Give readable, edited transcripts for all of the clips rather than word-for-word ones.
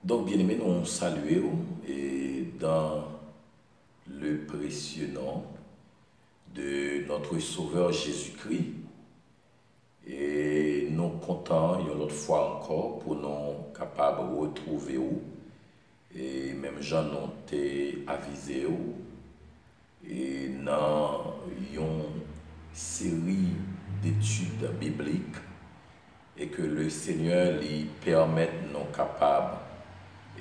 Donc, bien aimé, nous saluons et dans le précieux nom de notre Sauveur Jésus-Christ. Et nous comptons une autre fois encore pour nous capables de retrouver où. Et même gens nous été avisé où. Et dans une série d'études bibliques et que le Seigneur lui permette nous capables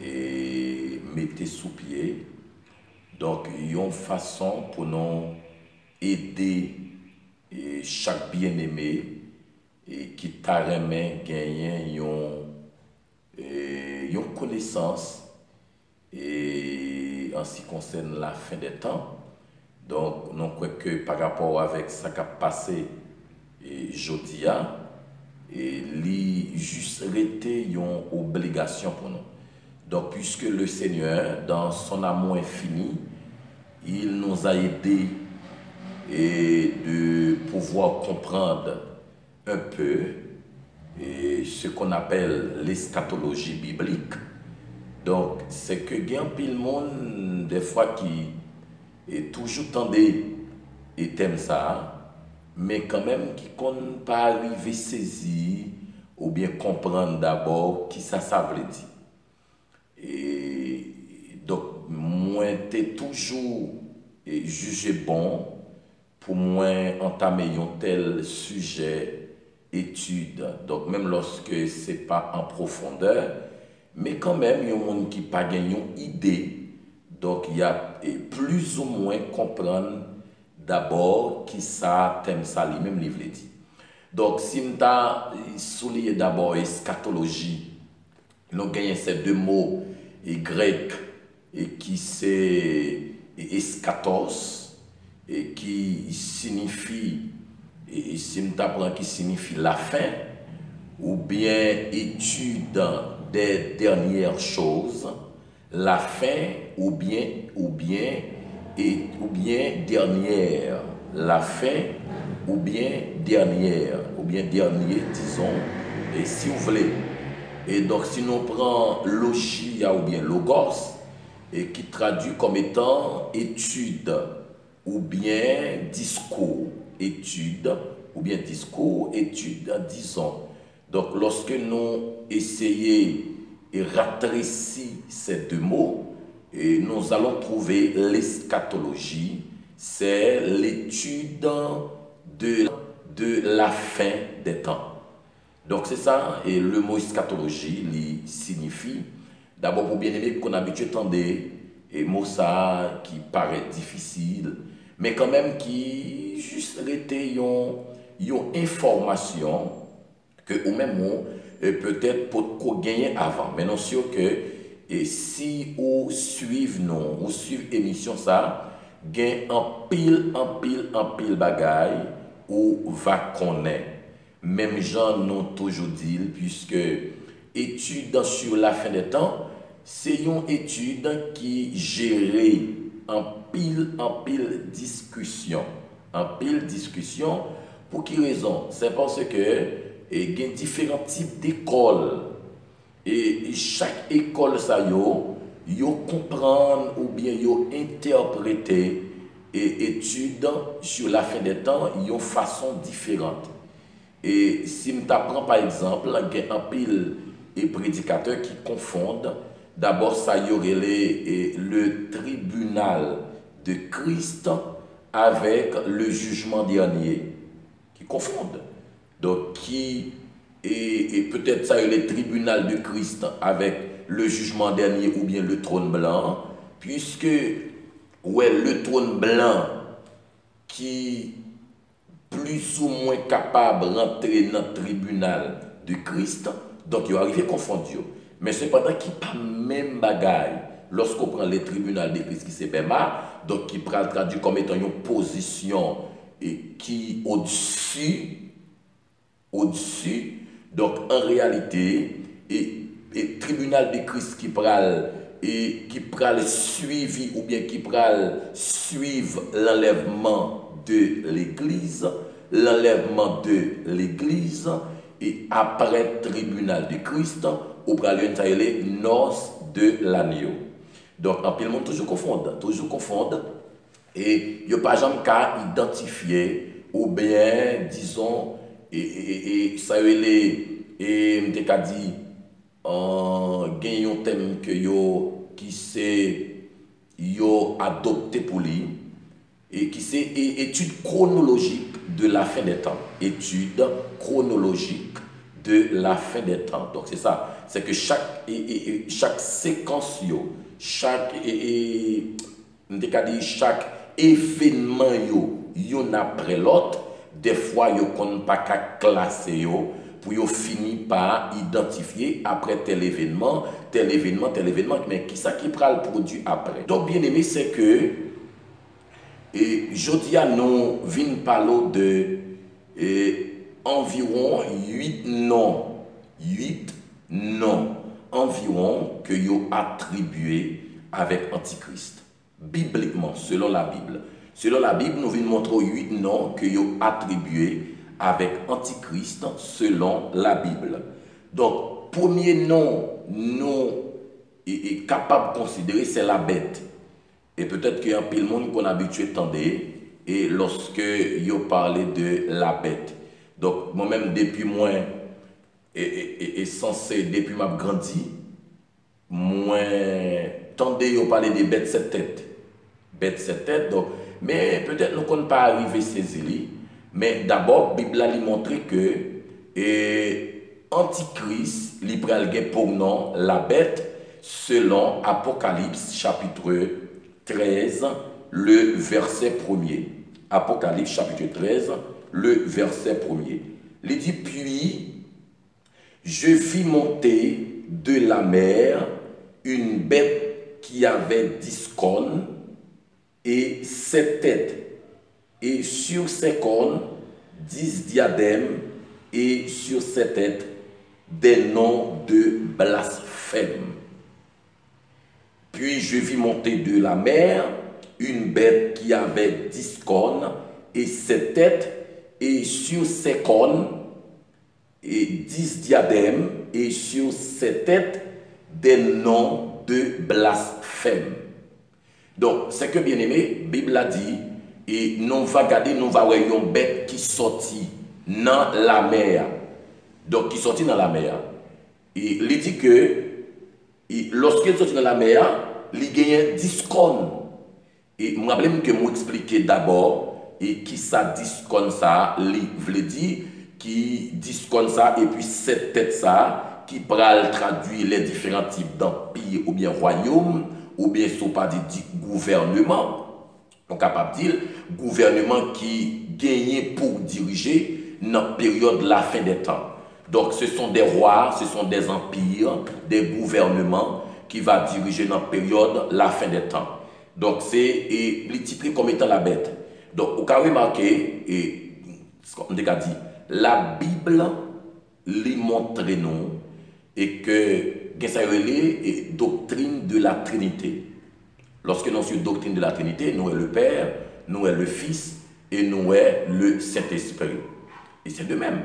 et mettre sous pied. Donc, il y a une façon pour nous aider chaque bien-aimé et qui t'a remis gagner une connaissance et en ce qui concerne la fin des temps. Donc, nous croyons que par rapport avec ce qui a passé jeudi, et lui juste été une obligation pour nous. Donc, puisque le Seigneur, dans son amour infini, il nous a aidés et de pouvoir comprendre un peu ce qu'on appelle l'eschatologie biblique. Donc, c'est que il y a un pile monde, des fois, qui est toujours tendé et t'aime ça, mais quand même qui ne pas arriver à saisir ou bien comprendre d'abord qui ça veut dire. Et donc, moi, t'es toujours jugé bon pour moi entamer un tel sujet, étude. Donc, même lorsque ce n'est pas en profondeur, mais quand même, il y a des gens qui n'ont pas gagné une idée. Donc, il y a plus ou moins comprendre d'abord qui ça, thème ça, lui-même, livre dit. Donc, si on a souligné d'abord eschatologie, nous gagnons ces deux mots grecs et qui c'est eschatos et qui signifie, et si on apprend qui signifie la fin, ou bien étude des dernières choses, la fin ou bien dernière, la fin ou bien dernière, ou bien dernier, disons, et si vous voulez. Et donc, si nous prenons logia ou bien logos, et qui traduit comme étant étude ou bien discours, étude ou bien discours, étude, disons. Donc, lorsque nous essayons et rétrécir ces deux mots, et nous allons trouver l'eschatologie, c'est l'étude de la fin des temps. Donc c'est ça, et le mot eschatologie il signifie, d'abord pour bien aimer qu'on habitue tendre, et mot ça qui paraît difficile, mais quand même qui juste était une information que ou même peut-être pour gagner avant. Mais non sûr que si vous suivez nous, ou suivez l'émission ça, gagne en pile bagaille ou va connaître. Même gens nous toujours dit, puisque étude sur la fin des temps, c'est une étude qui gère en pile discussion. En pile discussion, pour qui raison? C'est parce que il y a différents types d'écoles. Et chaque école, ça y comprendre ou bien yo interpréter et étude sur la fin des temps, il y a une façon différente. Et si je t'apprends par exemple, il y a un pile et prédicateurs qui confondent. D'abord, ça y aurait le tribunal de Christ avec le jugement dernier. Qui confondent. Donc, qui et peut-être ça y aurait le tribunal de Christ avec le jugement dernier ou bien le trône blanc. Puisque, ouais, le trône blanc qui plus ou moins capable de rentrer dans le tribunal de Christ, donc il arrive confondu. Mais cependant, qui pas même bagaille lorsqu'on prend le tribunal de Christ qui c'est Bema, donc qui prend traduit comme étant une position et qui au-dessus, donc en réalité, et tribunal de Christ qui prend et qui pral suivi ou bien qui pral suivre l'enlèvement de l'Église, et après tribunal de Christ, ou pour aller les noces de l'agneau. Donc, en pile monde toujours confondre. Et il n'y a pas jamais qu'à identifier ou bien, disons, et ça y est, et m'te ka dit, gen yon thème que yo, qui c'est, yo adopté pour lui, et qui c'est étude chronologique de la fin des temps. Étude chronologique de la fin des temps. Donc c'est ça, c'est que chaque séquence, chaque événement, yon après l'autre, des fois, yon ne pas qu'à classer pour yon finir par identifier après tel événement, mais qui ça qui prend le produit après. Donc bien aimé, c'est que jeudi à nous vinn parler de environ 8 noms environ que yo attribués avec Antichrist. Bibliquement, selon la Bible. Selon la Bible, nous venons montrer 8 noms que yo attribués avec Antichrist selon la Bible. Donc, premier nom, nous est capable de considérer, c'est la bête. Et peut-être qu'il y a un peu de monde qu'on a habitué à tendre et lorsque yo parlé de la bête. Donc, moi-même, depuis moi, et censé, depuis ma grandi, moi, tendez yo parler des bêtes sept têtes. Bêtes sept têtes, donc, mais peut-être nous ne pouvons pas arriver à saisir. Mais d'abord, la Bible a montré que Antichrist, il pral gen pour nom la bête, selon Apocalypse chapitre 13, le verset 1er. Apocalypse chapitre 13, le verset 1er. Il dit, puis, je vis monter de la mer une bête qui avait 10 cornes et 7 têtes, et sur ses cornes 10 diadèmes, et sur ses têtes des noms de blasphème. Puis je vis monter de la mer une bête qui avait 10 cornes et 7 têtes, et sur ses cornes et 10 diadèmes, et sur ses têtes des noms de blasphème. Donc, c'est que bien aimé, la Bible a dit, et nous va regarder, nous va voir une bête qui sortit dans la mer. Donc, qui sortit dans la mer. Et il dit que, lorsqu'il sortit dans la mer, il gagnait 10 cornes. Et je me rappelle que je expliqué d'abord, et qui ça 10 cornes ça, il voulait dire, qui 10 cornes ça, et puis 7 têtes ça, qui pral traduire les différents types d'empires ou bien royaumes, ou bien si on pas dit gouvernement, on est capable de dire gouvernement qui gagne pour diriger dans la période de la fin des temps. Donc ce sont des rois, ce sont des empires, des gouvernements qui vont diriger dans la période de la fin des temps. Donc c'est le titré comme étant la bête. Donc on peut remarquer, et on a dit, la Bible lui montre nous et que ça est doctrine de la Trinité. Lorsque nous sommes doctrine de la Trinité, nous est le Père, nous est le Fils et nous est le Saint-Esprit. Et c'est de même.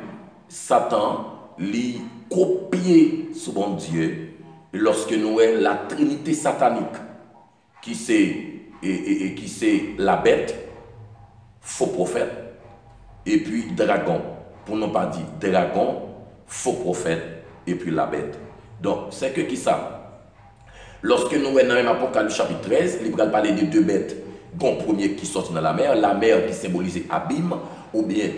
Satan lui copier sous bon Dieu lorsque nous est la Trinité satanique qui c'est qui c'est la bête, faux prophète et puis dragon. Pour ne pas dire dragon, faux prophète et puis la bête. Donc, c'est que qui ça? Lorsque nous sommes dans Apocalypse chapitre 13, il va parler de deux bêtes. Bon, premier qui sort dans la mer qui symbolise abîme, ou bien,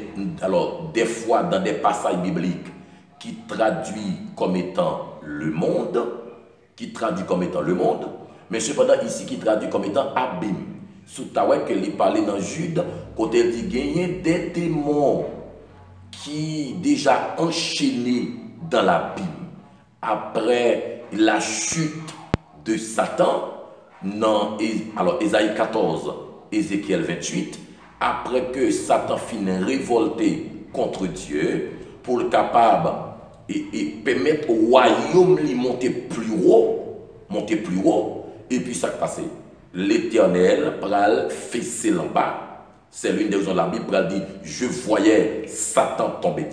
alors, des fois, dans des passages bibliques qui traduit comme étant le monde, mais cependant, ici, qui traduit comme étant abîme. Sous Tawek, il parlait dans Jude, côté il dit gagner des démons qui déjà enchaînés dans l'abîme. Après la chute de Satan, alors Ésaïe 14, Ézéchiel 28, après que Satan finit révolté contre Dieu, pour le capable et permettre au royaume de monter plus haut, et puis ça passe. L'Éternel pral fesser en bas. C'est l'une des raisons de la Bible qui dit, je voyais Satan tomber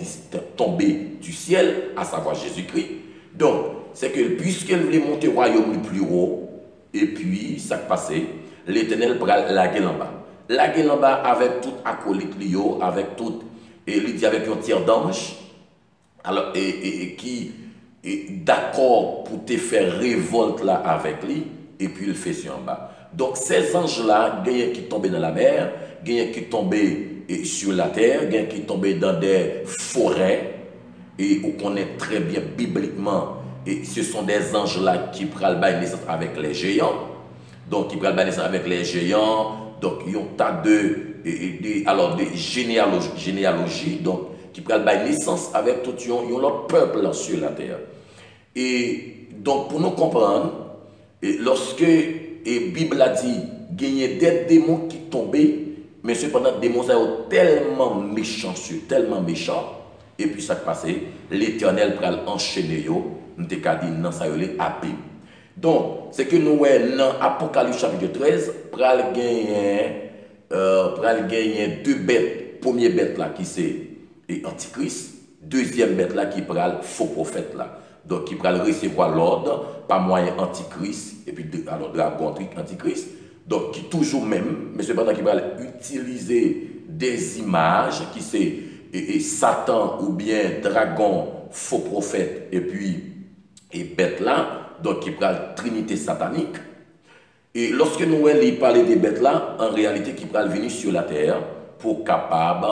du ciel, à savoir Jésus-Christ. Donc, c'est que puisqu'elle voulait monter au royaume le plus haut, et puis, ça passait, l'Éternel pral laguer en bas. Laguer en bas avec tout acolyte Lio, avec tout, et il dit avec un tir d'ange, alors, et qui est d'accord pour te faire révolte là avec lui, et puis il fait sur en bas. Donc, ces anges-là, il y a qui tombaient dans la mer, il y a qui tombaient sur la terre, il y a qui tombaient dans des forêts, et on connaît très bien bibliquement, et ce sont des anges-là qui prennent naissance avec les géants. Donc, qui prennent naissance avec les géants. Donc, il y a un tas de généalogie, donc, qui prennent naissance avec tout leur peuple sur la terre. Et donc, pour nous comprendre, lorsque la Bible a dit qu'il y a des démons qui tombaient, mais cependant, les démons sont tellement méchants, tellement méchants. Et puis ça passé, l'Éternel pral enchaîner yo, nous te ka dit nan sa yo le abîme. Donc, c'est que nous dans Apocalypse chapitre 13, pral gagner deux bêtes. Première bête là qui c'est Antichrist, deuxième bête là qui pral faux prophète là. Donc qui pral recevoir l'ordre par moyen Antichrist et puis alors dragon Antichrist. Donc qui toujours même, mais cependant qui pral utiliser des images qui c'est et Satan ou bien dragon, faux prophète, et puis bête là, donc qui prend la trinité satanique. Et lorsque nous parlons des bêtes là, en réalité qui prend venir sur la terre pour capable,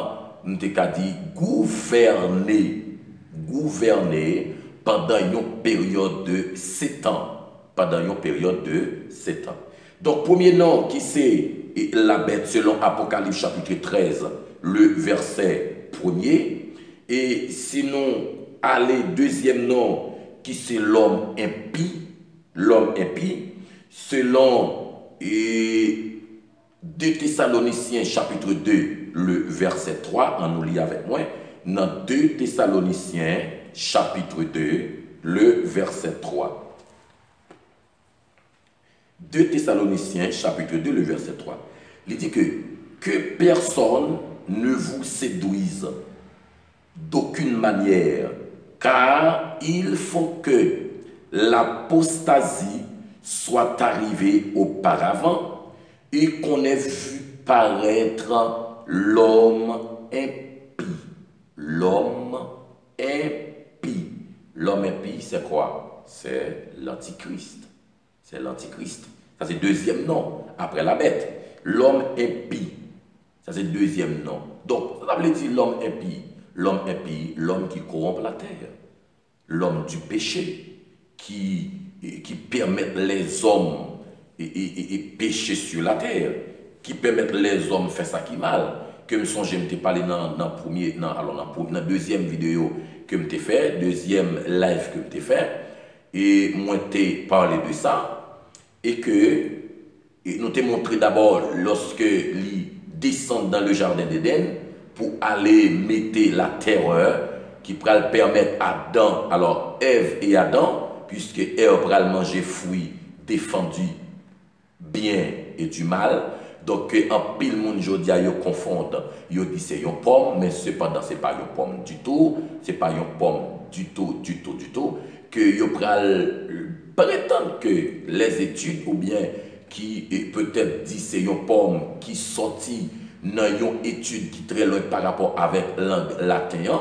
nous te dit gouverner pendant une période de 7 ans. Pendant une période de 7 ans. Donc, premier nom qui c'est la bête selon Apocalypse chapitre 13, le verset 1er, et sinon, allez, deuxième nom, qui c'est l'homme impie, selon 2 Thessaloniciens chapitre 2, le verset 3, on nous lit avec moi, dans 2 Thessaloniciens chapitre 2, le verset 3. 2 Thessaloniciens chapitre 2, le verset 3. Il dit que personne ne vous séduise d'aucune manière, car il faut que l'apostasie soit arrivée auparavant et qu'on ait vu paraître l'homme impie. L'homme impie. L'homme impie, c'est quoi? C'est l'Antichrist. C'est l'Antichrist. Ça, c'est deuxième nom, après la bête. L'homme impie. Ça, c'est deuxième nom. Donc, ça veut dire l'homme impie. L'homme impie, l'homme qui corrompt la terre. L'homme du péché, qui permet les hommes et pécher sur la terre, qui permet les hommes faire ça qui mal. Que je me parlé dans la deuxième vidéo que je fait, deuxième live que je fait, et moi t'ai parlé de ça, et que nous t'ai montré d'abord lorsque ils descendent dans le jardin d'Éden pour aller mettre la terreur qui pourra permettre à Adam, alors Ève et Adam, puisque Ève pourra manger fruits défendus bien et du mal. Donc, en pile monde jodi a yo confondent, yo dit c'est une pomme, mais cependant c'est pas une pomme du tout, c'est pas une pomme du tout, que yo pral prétendre que les études ou bien qui peut-être dit c'est une pomme qui sorti dans une étude qui très loin par rapport avec langue latin.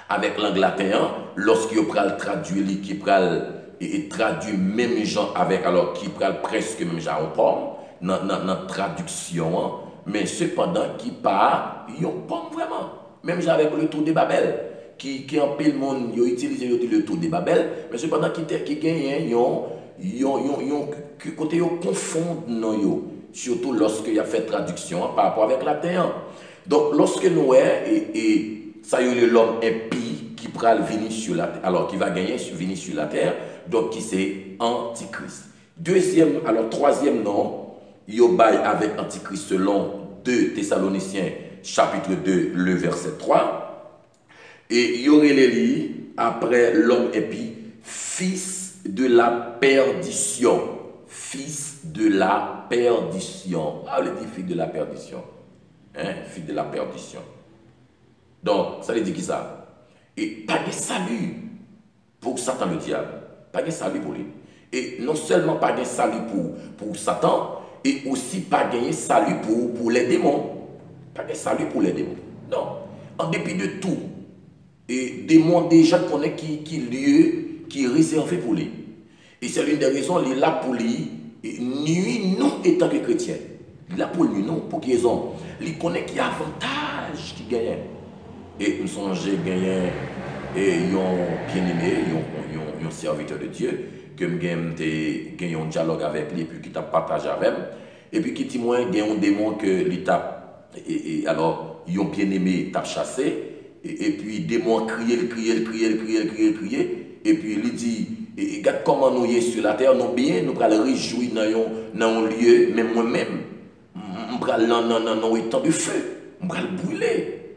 Avec langue latin, lorsque yo pral traduire li qui pral et traduit même gens avec alors qui pral presque même genre en pomme dans traduction, mais cependant qui pas yon pomme vraiment. Même avec le tour de Babel, qui en pile monde yo utilise le tour de Babel, mais cependant qui gagne yon côté yo confond non yo, surtout lorsque y a fait traduction par rapport avec latin. Donc lorsque nous et ça y est l'homme impie qui pral venir sur la terre, alors qui va gagner venir sur la terre, donc qui c'est Antichrist. Deuxième, alors troisième nom, Yobaï avec Antichrist selon 2 Thessaloniciens chapitre 2, le verset 3. Et Yoreleli, après l'homme impie, fils de la perdition. Fils de la perdition. Ah, on dit fils de la perdition. Hein? Fils de la perdition. Donc, ça veut dire qui ça? Et pas de salut pour Satan le diable. Pas de salut pour lui. Et non seulement pas de salut pour Satan, et aussi pas de salut pour les démons. Pas de salut pour les démons. Non. En dépit de tout, et démons déjà connaissent qui lieu qui est réservé pour lui. Et c'est l'une des raisons, il est là pour lui, nuit nous étant que chrétiens. Il est là pour lui, non, pour qu'ils ont. Il connaît qu'il y a avantage qui gagne. Et nous sommes gagnés, et ils ont bien aimé, ils ont serviteur de Dieu, que nous avons un dialogue avec lui, et puis qui t'a partagé avec lui. Et puis qui dit moi, il y a un démon que l'État, et alors, ils ont bien aimé, t'a chassé. Et puis, démon criait, et puis il dit, regarde comment nous sommes sur la terre, nous bien, nous allons réjouir dans un lieu, même moi-même, nous allons dans un temps de feu, nous allons brûler.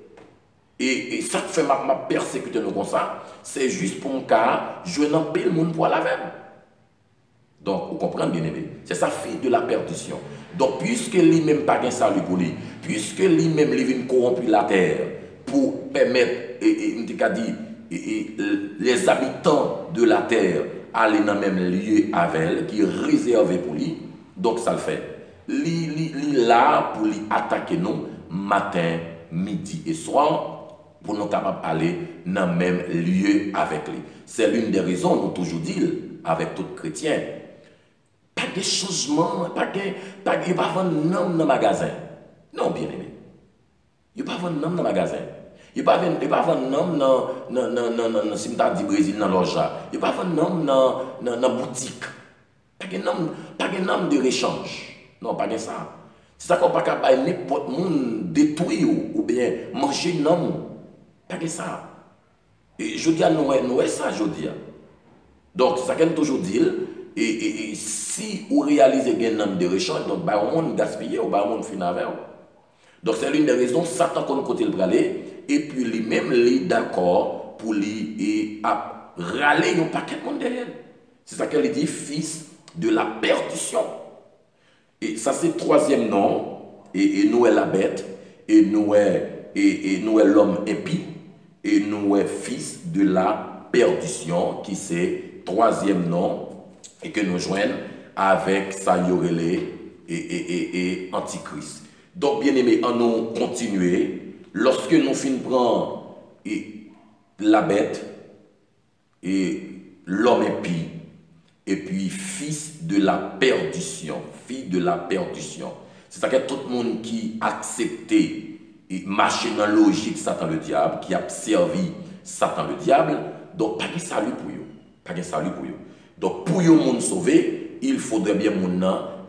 Et ça fait ma persécuter nous comme ça, c'est juste pour mon cas, je n'en paie le monde pour la même. Donc, vous comprenez bien aimé, c'est sa fille de la perdition. Donc, puisque lui-même pas de salut pour lui, puisque lui-même vient corrompre la terre pour permettre, les habitants de la terre aller dans le même lieu avec elle, qui est réservé pour lui, donc ça le fait. Il est là pour lui attaquer nous matin, midi et soir, pour nous capables d'aller dans le même lieu avec lui. C'est l'une des raisons, nous toujours dit, avec tout chrétien, pas de changement, pas de vendre nom dans le magasin. Non, bien aimé. Il n'y a pas vendre nom dans le magasin. Il n'y a pas vendre nom dans le cimetière du Brésil, dans l'Oja. Il n'y a pas vendre nom dans la boutique. Pas de nom de réchange. Non, pas de ça. C'est ça qu'on ne peut pas n'importe monde détruire ou bien manger nom. Pas de ça. Et je dis à nous, ça, je dis. Donc, ça qu'on toujours dit. Et si vous réalisez qu'il y a un nombre de réchange, donc, bah, on va gaspiller ou bah, on va finir avec. Donc, c'est l'une des raisons, Satan qu'on côté le braler, et puis lui-même, il est d'accord pour lui et à râler un paquet de monde derrière. C'est ça qu'elle dit, fils de la perdition. Et ça, c'est le troisième nom, et nous est la bête, et nous est l'homme impie, et nous est fils de la perdition, qui c'est troisième nom, et que nous joignons avec Sayorele et Antichrist. Donc, bien aimé, en nous continuer, lorsque nous finissons prendre la bête et l'homme impie, et puis fils de la perdition, fille de la perdition. C'est ça que tout le monde qui a accepté et marché dans la logique Satan le diable, qui a servi Satan le diable, donc pas de salut pour eux. Pas de salut pour eux. Donc pour eux, monde sauvé, il faudrait bien mon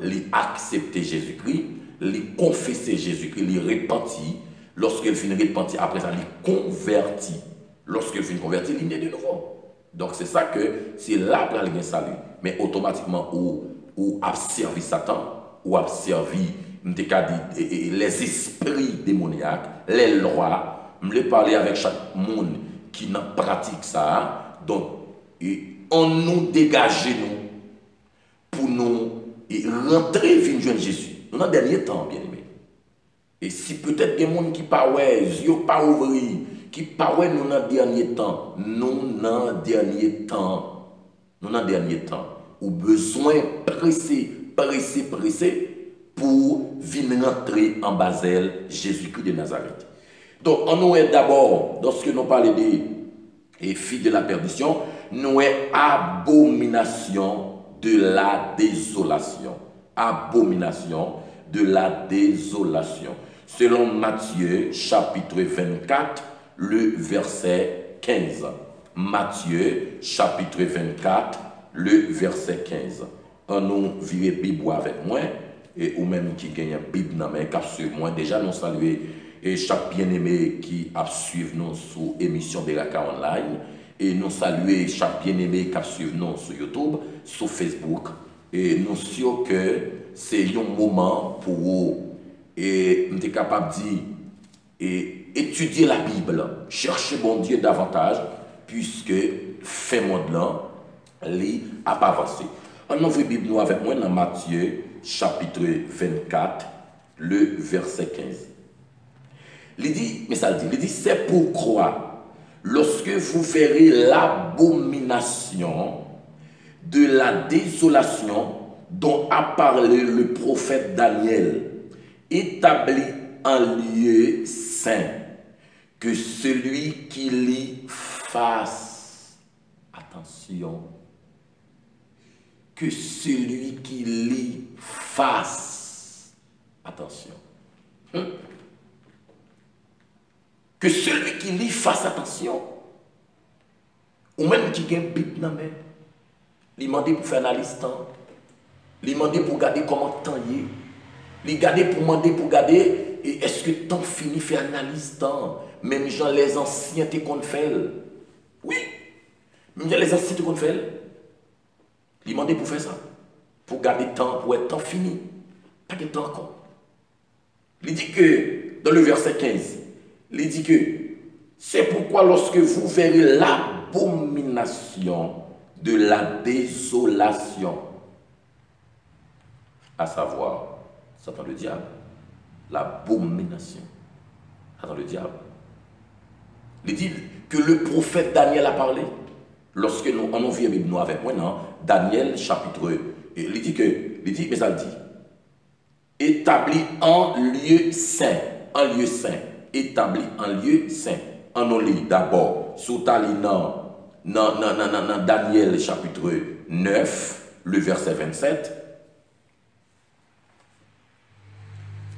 les accepter Jésus-Christ, les confesser Jésus-Christ, les repentir. Lorsqu'il finit repentir, après ça, les convertir. Lorsqu'il finit convertir, il naît de nouveau. Donc c'est ça que c'est là pour aller salut. Mais automatiquement, ou a servi Satan, ou a servi les esprits démoniaques, les lois. Je vais parler avec chaque monde qui pratique ça. Donc, on nous dégage nous pour nous rentrer vers jeune Jésus. Nous dans le dernier temps, bien aimé. Et si peut-être des gens qui pas ouais, yeux pas ouvrir, qui pas ouais nous dans le dernier temps, nous dans le dernier temps, nous dans le dernier temps, ou besoin pressé pour venir rentrer en Basel Jésus-Christ de Nazareth. Donc, on nous est d'abord, lorsque nous parlons des filles de la perdition, nous est abomination de la désolation. Abomination de la désolation. Selon Matthieu, chapitre 24, le verset 15. Matthieu, chapitre 24, le verset 15. On nous virez Bible avec moi, et ou même qui gagne une Bible dans mes cap sur moi. Déjà, nous saluer et chaque bien-aimé qui a suivi nous sur l'émission de Raka Online. Et nous saluer chaque bien-aimé qui a suivi nous sur YouTube, sur Facebook. Et nous sommes sûrs que c'est un moment pour vous. Et nous sommes capables de dire, et étudier la Bible, chercher bon Dieu davantage, puisque fin monde là, lui a pas avancé. On ouvre la Bible nous avec moi dans Matthieu, chapitre 24, le verset 15. Il dit, mais ça dit, il dit, c'est pourquoi, lorsque vous verrez l'abomination de la désolation dont a parlé le prophète Daniel, établi en lieu saint, que celui qui lit fasse attention, que celui qui lit fasse attention. Que celui qui lit fasse attention. Ou même qui a un bip dans la main, il demande pour faire analyse temps, il demande pour regarder comment temps y est, il demande pour regarder est-ce que temps fini faire analyse temps. Même gens les anciens te qu'on fait. Oui, même les anciens te qu'on fait. Il demande pour faire ça, pour garder temps, pour être temps fini, pas de temps encore. Il dit que dans le verset 15, il dit que c'est pourquoi lorsque vous verrez l'abomination de la désolation, à savoir, Satan le diable, l'abomination, Satan le diable. Il dit que le prophète Daniel a parlé, lorsque nous en vient nous avec moi, non, Daniel chapitre, il dit, mais ça dit, établi en lieu saint, établi en lieu saint. On lit d'abord, sous Tali dans Daniel chapitre 9, le verset 27.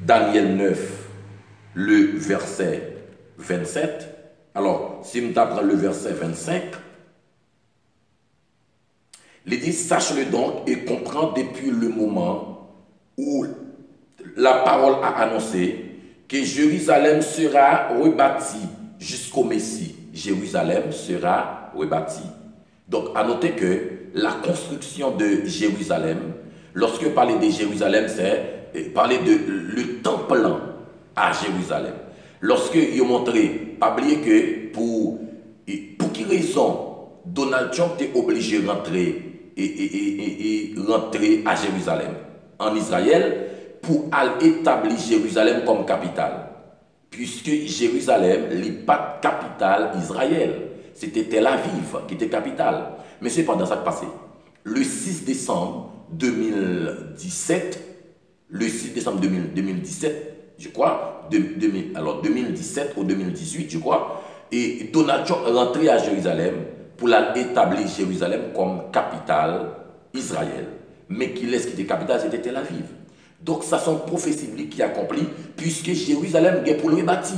Daniel 9, le verset 27. Alors, si nous apprenons le verset 25, il dit, sache-le donc et comprends depuis le moment où la parole a annoncé que Jérusalem sera rebâtie jusqu'au Messie. Jérusalem sera rebâtie. Donc, à noter que la construction de Jérusalem, lorsque parler de Jérusalem, c'est parler de le temple à Jérusalem. Lorsque il a montré, pas oublier que pour quelle raison Donald Trump est obligé de rentrer rentrer à Jérusalem, en Israël, pour établir Jérusalem comme capitale. Puisque Jérusalem n'est pas capitale Israël. C'était Tel Aviv qui était capitale. Mais c'est pendant ça que passé. Le 6 décembre 2017, le 6 décembre 2017, je crois, alors 2017 ou 2018, je crois, et Donald Trump est rentré à Jérusalem pour établir Jérusalem comme capitale Israël. Mais qui laisse quitter capitale, c'était Tel Aviv. Donc ça sont prophéties qui accomplit, puisque Jérusalem est pour le bâti.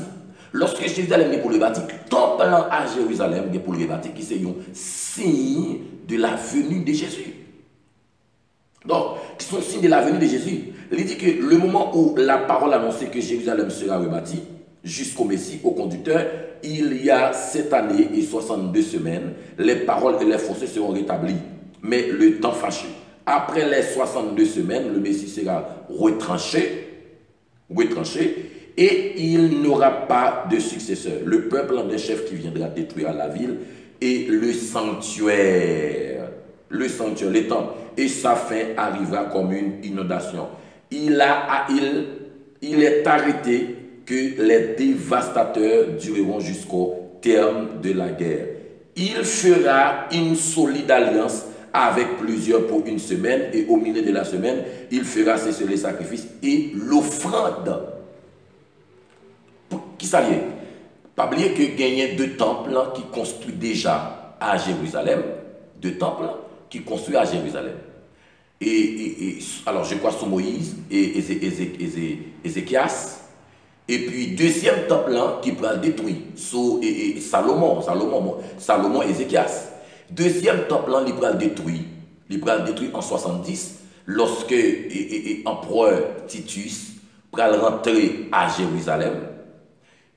Lorsque Jérusalem est pour le bâti, temple à Jérusalem est pour le bâti, qui c'est un signe de la venue de Jésus. Donc, qui sont signes de la venue de Jésus. Il dit que le moment où la parole annonçait que Jérusalem sera rebâtie, jusqu'au Messie, au conducteur, il y a 7 années et 62 semaines, les paroles et les fossés seront rétablis. Mais le temps fâché. Après les 62 semaines, le Messie sera retranché, et il n'aura pas de successeur. Le peuple en un chef qui viendra détruire la ville et le sanctuaire, les temples. Et sa fin arrivera comme une inondation. Il est arrêté que les dévastateurs dureront jusqu'au terme de la guerre. Il fera une solide alliance avec plusieurs pour une semaine, et au milieu de la semaine, il fera cesser les sacrifices et l'offrande. Qui ça y est? Pas oublier que gagner 2 temples qui construisent déjà à Jérusalem, 2 temples qui construisent à Jérusalem. Alors je crois sous Moïse et Ézéchias. Et puis deuxième temple qui pourra le détruire sous Salomon et Ézéchias. Deuxième temple il pourra le détruire. Il pourra le détruire en 70 lorsque l'empereur Titus pourra rentrer à Jérusalem.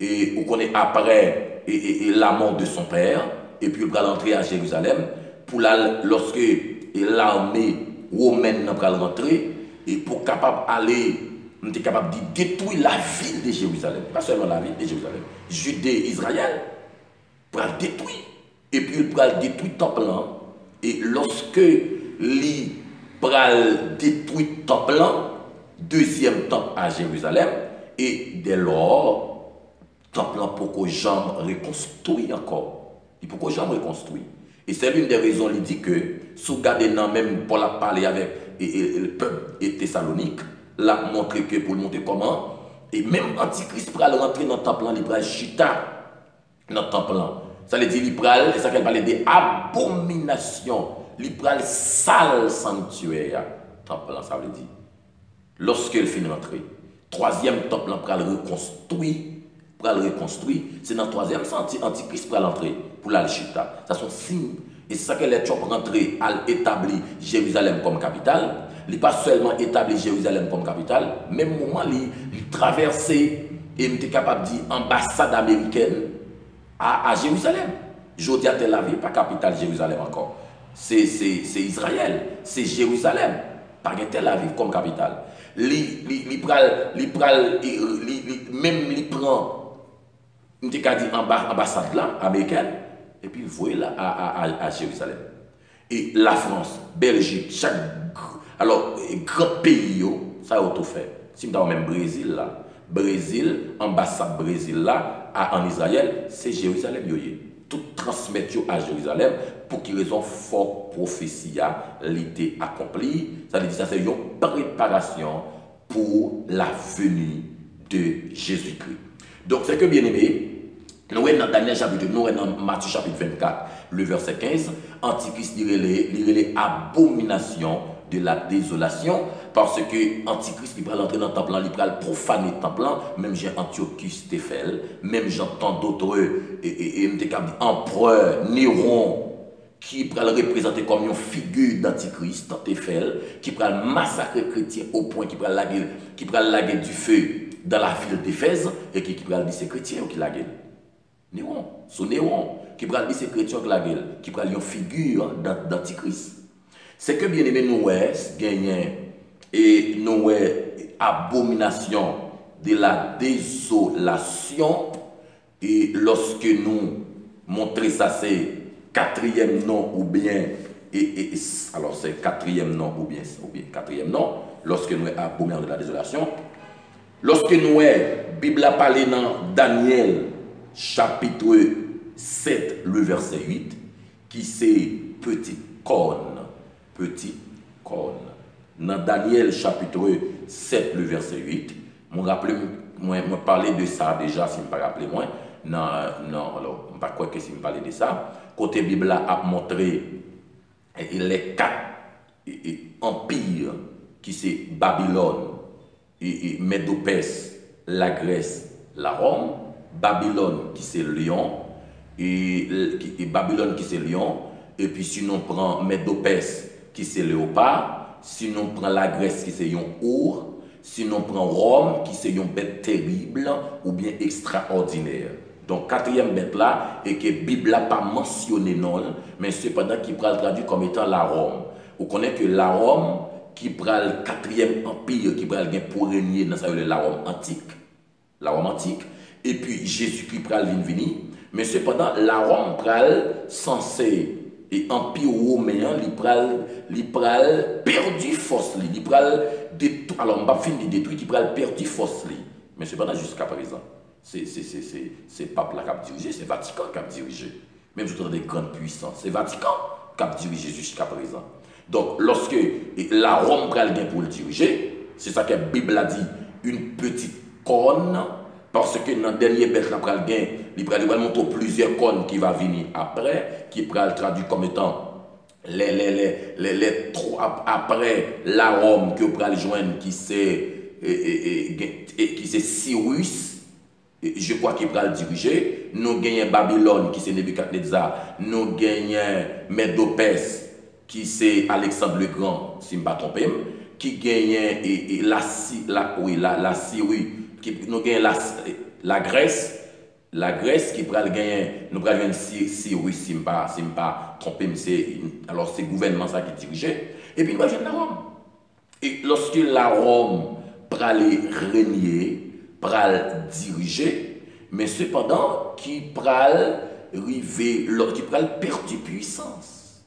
Et on connaît après la mort de son père. Et puis il pourra rentrer à Jérusalem pour lorsque l'armée romaine pourra rentrer et pour capable aller. On était capable de détruire la ville de Jérusalem. Pas seulement la ville de Jérusalem. Judée, Israël, pour le détruire. Et puis il pourra détruire le temple. Et lorsque il pourra détruire le temple, deuxième temple à Jérusalem, et dès lors, le temple pour que jamais reconstruit encore. Il faut que jamais reconstruit. Et c'est l'une des raisons, il dit que, sous garder même pour la parler avec le peuple et Thessalonique, l'a montré que pour le montrer comment, et même Antichrist pour rentrer dans le temple, il va chita dans le temple. Ça veut dire, il pral, et ça qu'elle parlait des abominations, il pral sale sanctuaire, temple, ça veut dire. Lorsqu'elle finit rentrer, troisième temple pral reconstruit, c'est dans le troisième Antichrist pral entrer pour l'Alchita. Ça sont signes. Et c'est ça qu'elle est rentrée à établir Jérusalem comme capitale. Il n'est pas seulement établi Jérusalem comme capitale, même moment, il traversait et il était capable de dire ambassade américaine à Jérusalem. Je dis à Tel Aviv, pas capitale Jérusalem encore. C'est Israël, c'est Jérusalem, pas Tel Aviv comme capitale. Même il prend, il dit ambassade là, américaine, et puis il voit là à Jérusalem. Et la France, Belgique, chaque grand pays, ça a tout fait. Si vous avez même Brésil là, ambassade Brésil là, en Israël, c'est Jérusalem. Tout transmettre à Jérusalem pour qu'il raison forte prophétie l'été accomplie. Ça veut dire ça c'est une préparation pour la venue de Jésus-Christ. Donc c'est que bien aimé, nous sommes dans Daniel chapitre 2, nous sommes dans Matthieu chapitre 24, le verset 15, Antichrist dirait les abominations de la désolation, parce que Antichrist qui va entrer dans le temple, il va profaner le temple, même Jean Antiochus Téphel, même Jean tant d'autres, empereur Néron, qui va le représenter comme une figure d'Antichrist, Téphel, qui va massacrer les chrétiens au point qui va laguer du feu dans la ville d'Éphèse, et qui va dire c'est chrétien qui la gueule. Néron, sous Néron, qui va dire c'est chrétien qui la gueule, qui va une figure d'Antichrist. C'est que bien aimé, nous gagnons et nous abomination de la désolation. Et lorsque nous montrons ça, c'est quatrième nom ou bien, alors c'est quatrième nom ou bien quatrième nom, lorsque nous abomination de la désolation. Lorsque nous Bible a parlé dans Daniel chapitre 7, le verset 8, qui c'est petite corne. Petite corne. Dans Daniel chapitre 7, le verset 8, je parlais de ça déjà, si je ne me rappelle moi. Non, alors, je ne sais pas quoi que si je me parlais de ça. Côté Bible a montré les quatre empires qui c'est Babylone, et Médopès, la Grèce, la Rome. Babylone qui c'est Lion, et Babylone qui c'est Lion, et puis si on prend Médopès qui c'est léopard, si on prend la Grèce qui c'est un ours, si on prend Rome qui c'est une bête terrible ou bien extraordinaire. Donc quatrième bête là, et que la Bible n'a pas mentionné non, mais cependant qui prend le traduit comme étant la Rome. Vous connaissez que la Rome qui prend le quatrième empire qui prend pour régner dans la Rome antique. La Rome antique. Et puis Jésus-Christ prend venir. Mais cependant, la Rome prend censé et empire romain, il pral perdu force, il pral détruit, alors on va finir de détruire, il pral perdu force. Mais cependant, jusqu'à présent, c'est pas là qui a dirigé, c'est Vatican qui a dirigé. Même si vous avez des grandes puissances, c'est Vatican qui a dirigé jusqu'à présent. Donc, lorsque la Rome pral bien pour le diriger, c'est ça que la Bible a dit, une petite corne. Parce que dans le dernier bête, il va montrer plusieurs cornes qui vont venir après, qui va traduire comme étant les trois après la Rome que vous allez joindre, qui c'est Cyrus, je crois qu'il va le diriger. Nous gagnons Babylone, qui c'est Nebuchadnezzar. Nous gagnons Médopès, qui c'est Alexandre le Grand, si je ne me trompe pas, qui gagne la Syrie. Nous gagnons la Grèce qui va gagner, nous allons gagner Syrie, si je ne me trompe, alors c'est le gouvernement ça qui dirigeait. Et puis nous allons la Rome. Et lorsque la Rome va régner, va diriger, mais cependant qui va perdre puissance.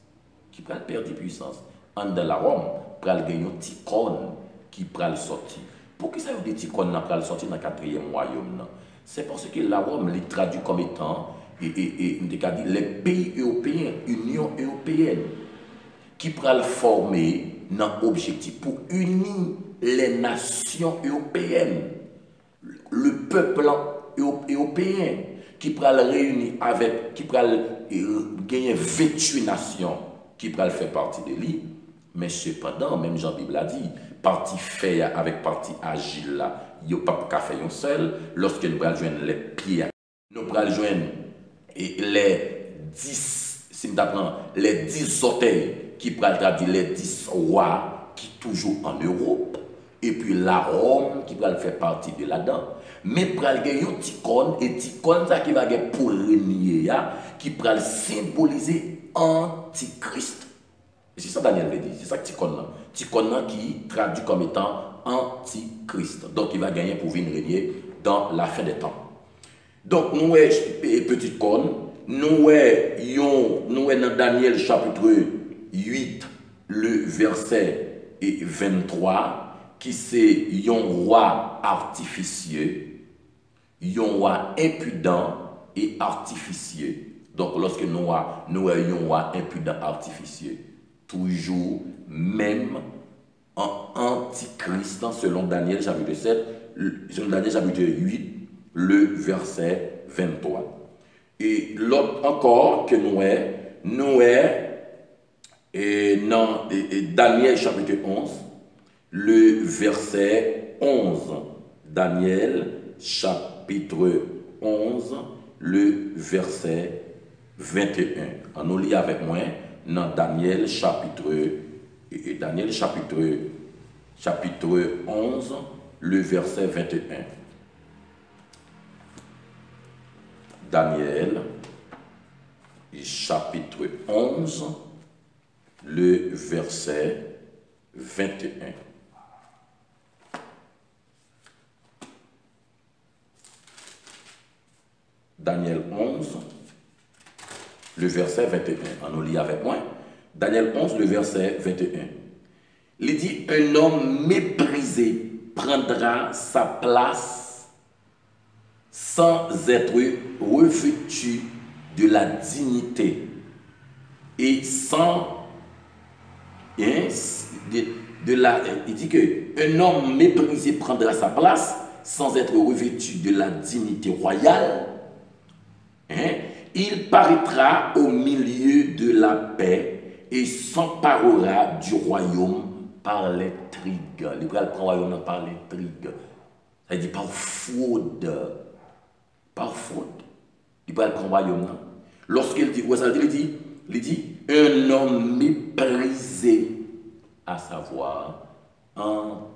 Qui va perdre puissance. En de la Rome, va gagner une petite corne qui va sortir. Pour qui ça veut dire qu'on n'a pas sorti dans le quatrième royaume? C'est parce que la Rome les traduit comme étant les pays européens, Union européenne, qui pourra former un objectif pour unir les nations européennes, le peuple européen, qui pourra le réunir avec, qui pourra gagner 28 nations, qui pourra faire partie de lui. Mais cependant, même Jean-Bible a dit, parti fait avec parti agile là, il n'y a pas qu'à faire un seul, lorsque nous allons joindre les pieds, nous allons joindre les 10, si nous apprenons, les 10 orteils qui pourraient traduire les 10 rois qui toujours en Europe, et puis la Rome qui pourrait faire partie de là-dedans. Mais pour aller gagner un ticone, et ticone ça qui va gagner pour régner, qui pourrait symboliser Antichrist. C'est ça Daniel veut dire, c'est ça que ticone là. Ticone là qui traduit comme étant Antichrist. Donc il va gagner pour venir régner dans la fin des temps. Donc nous petite corne, nous dans Daniel chapitre 8, le verset 23, qui c'est un roi artificieux, un roi impudent et artificieux. Donc lorsque nous avons un roi impudent artificieux, toujours même en antichrist, selon Daniel chapitre 7, selon Daniel chapitre 8, le verset 23. Et l'autre encore que nous dans Daniel chapitre 11, le verset 11. Daniel chapitre 11, le verset 21. On nous lit avec moi dans Daniel chapitre 11, le verset 21. Daniel, chapitre 11, le verset 21. Daniel 11, le verset 21. On nous lit avec moi. Daniel 11, le verset 21. Il dit, un homme méprisé prendra sa place sans être revêtu de la dignité et sans il dit que un homme méprisé prendra sa place sans être revêtu de la dignité royale. Il paraîtra au milieu de la paix et s'emparera du royaume par l'intrigue. Il prend le royaume par l'intrigue. Ça dit par fraude. Par fraude. Il prend le royaume. Lorsqu'il dit, il dit, un homme méprisé, à savoir Antichrist.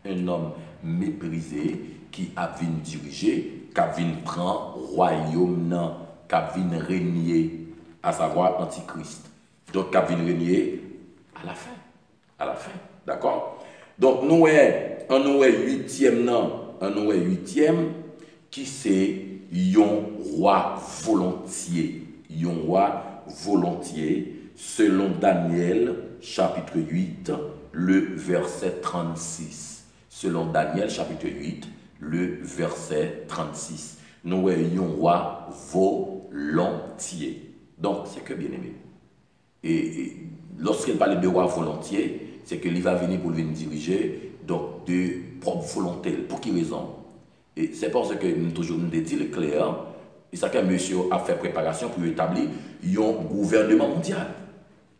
Un homme méprisé qui a vu diriger, qui a vu prendre royaume, qui a vu régner, à savoir Antichrist. Donc, qui a vu régner à la fin. À la fin. D'accord? Donc, nous sommes huitième, qui c'est un roi volontiers. Un roi volontiers, selon Daniel, chapitre 8, le verset 36. Selon Daniel, chapitre 8, le verset 36. Nous sommes un roi volontiers. Donc, c'est que bien aimé. Et lorsqu'il parle de roi volontiers, c'est qu'il va venir pour venir diriger, donc de propre volonté. Pour quelle raison? Et c'est parce que nous toujours nous dit le clair, et ça que monsieur a fait préparation pour établir un gouvernement mondial.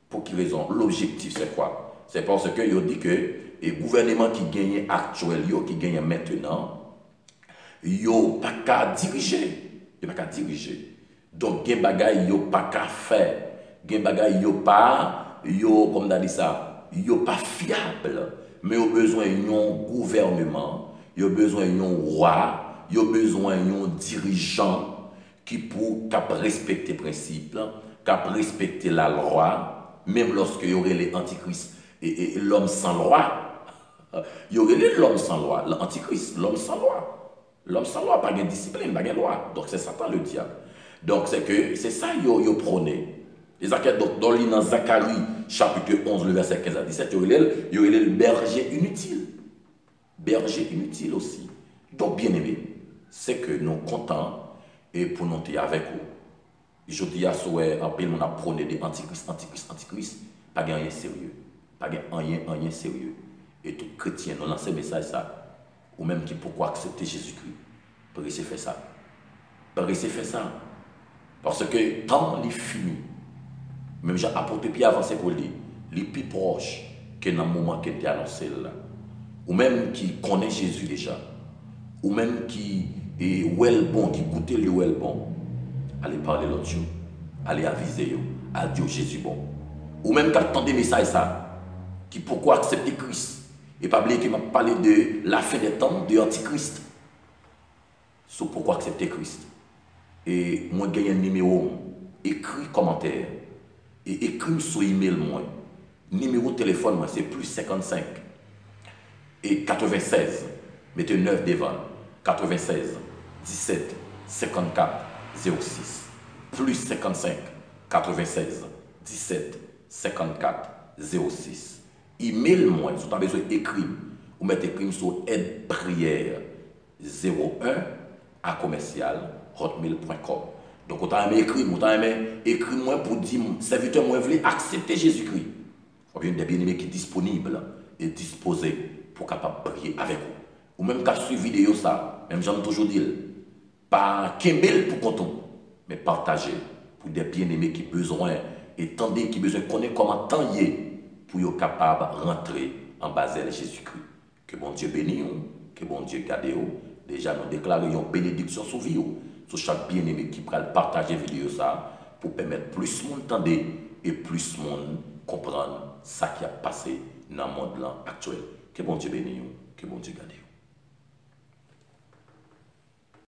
Pour quelle raison? L'objectif c'est quoi? C'est parce que il dit que le gouvernement qui gagne actuel, qui gagne maintenant, il n'a pas qu'à diriger. Il n'a pas qu'à diriger. Donc, il n'y a pas qu'à faire. Il n'y a pas, comme on a dit ça, il n'y a pas fiable. Mais il y a besoin d'un gouvernement, il y a besoin d'un roi, il y a besoin d'un dirigeant qui pour respecter les principes, qui respecter la loi, même lorsqu'il y aurait les antichrists et l'homme sans loi. Il y aurait l'homme sans loi, l'antichrist, l'homme sans loi. L'homme sans loi, pas de discipline, pas de loi. Donc c'est Satan le diable. Donc c'est ça qu'il prôné. Donc dans Zacharie, chapitre 11, le verset 15 à 17, il y aurait le berger inutile. Berger inutile aussi. Donc bien aimé, c'est que nous comptons et pour nous être avec vous. Je dis à souhait, en pile, on a prôné des antichrist, pas de rien sérieux. Pas de rien sérieux. Et tout chrétien, nous lançons le message ça. Ou même qui pourquoi accepter Jésus-Christ. Pour essayer de faire ça. Pour essayer de faire ça. Parce que tant il fini, même j'ai apporté puis avancé pour lui, il est plus proche que dans le moment qu'il était annoncé là. Ou même qui connaît Jésus déjà. Ou même qui est well bon, qui goûte le well bon. Allez parler l'autre jour. Allez aviser, à Dieu Jésus bon. Ou même qui attend des messages ça, qui pourquoi accepter Christ. Et pas oublier qu'il m'a parlé de la fin des temps, de l'Antichrist. So pourquoi accepter Christ. Et moi, j'ai un numéro, écrit commentaire, et écrit sur email moi. Numéro de téléphone, moi, c'est plus 55 et 96. Mettez 9 devant. 96 17 54 06. Plus 55 96 17 54 06. Email moi, si vous avez besoin d'écrire, vous mettez écrit sur aide prière 01 à commercial hotmail.com. Donc, vous avez écrit, moi pour dire, serviteur, moi, voulez accepter Jésus-Christ. Ou bien des bien-aimés qui sont disponibles et disposés pour capable prier avec vous. Ou même qu'à suivre vidéo ça, même j'en ai toujours dit, pas Kembel pour compter, mais partager pour des bien-aimés qui ont besoin, et tandis qui ont besoin de connaître comment tant y est pour être capable de rentrer en Basel Jésus-Christ. Que bon Dieu bénisse, que bon Dieu garde. Déjà, nous déclarons une bénédiction sur vie, sur chaque bien-aimé qui pourra partager la vidéo ça, pour permettre plus de monde entendre et plus de monde comprendre ce qui a passé dans le monde actuel. Que bon Dieu bénisse, que bon Dieu garde.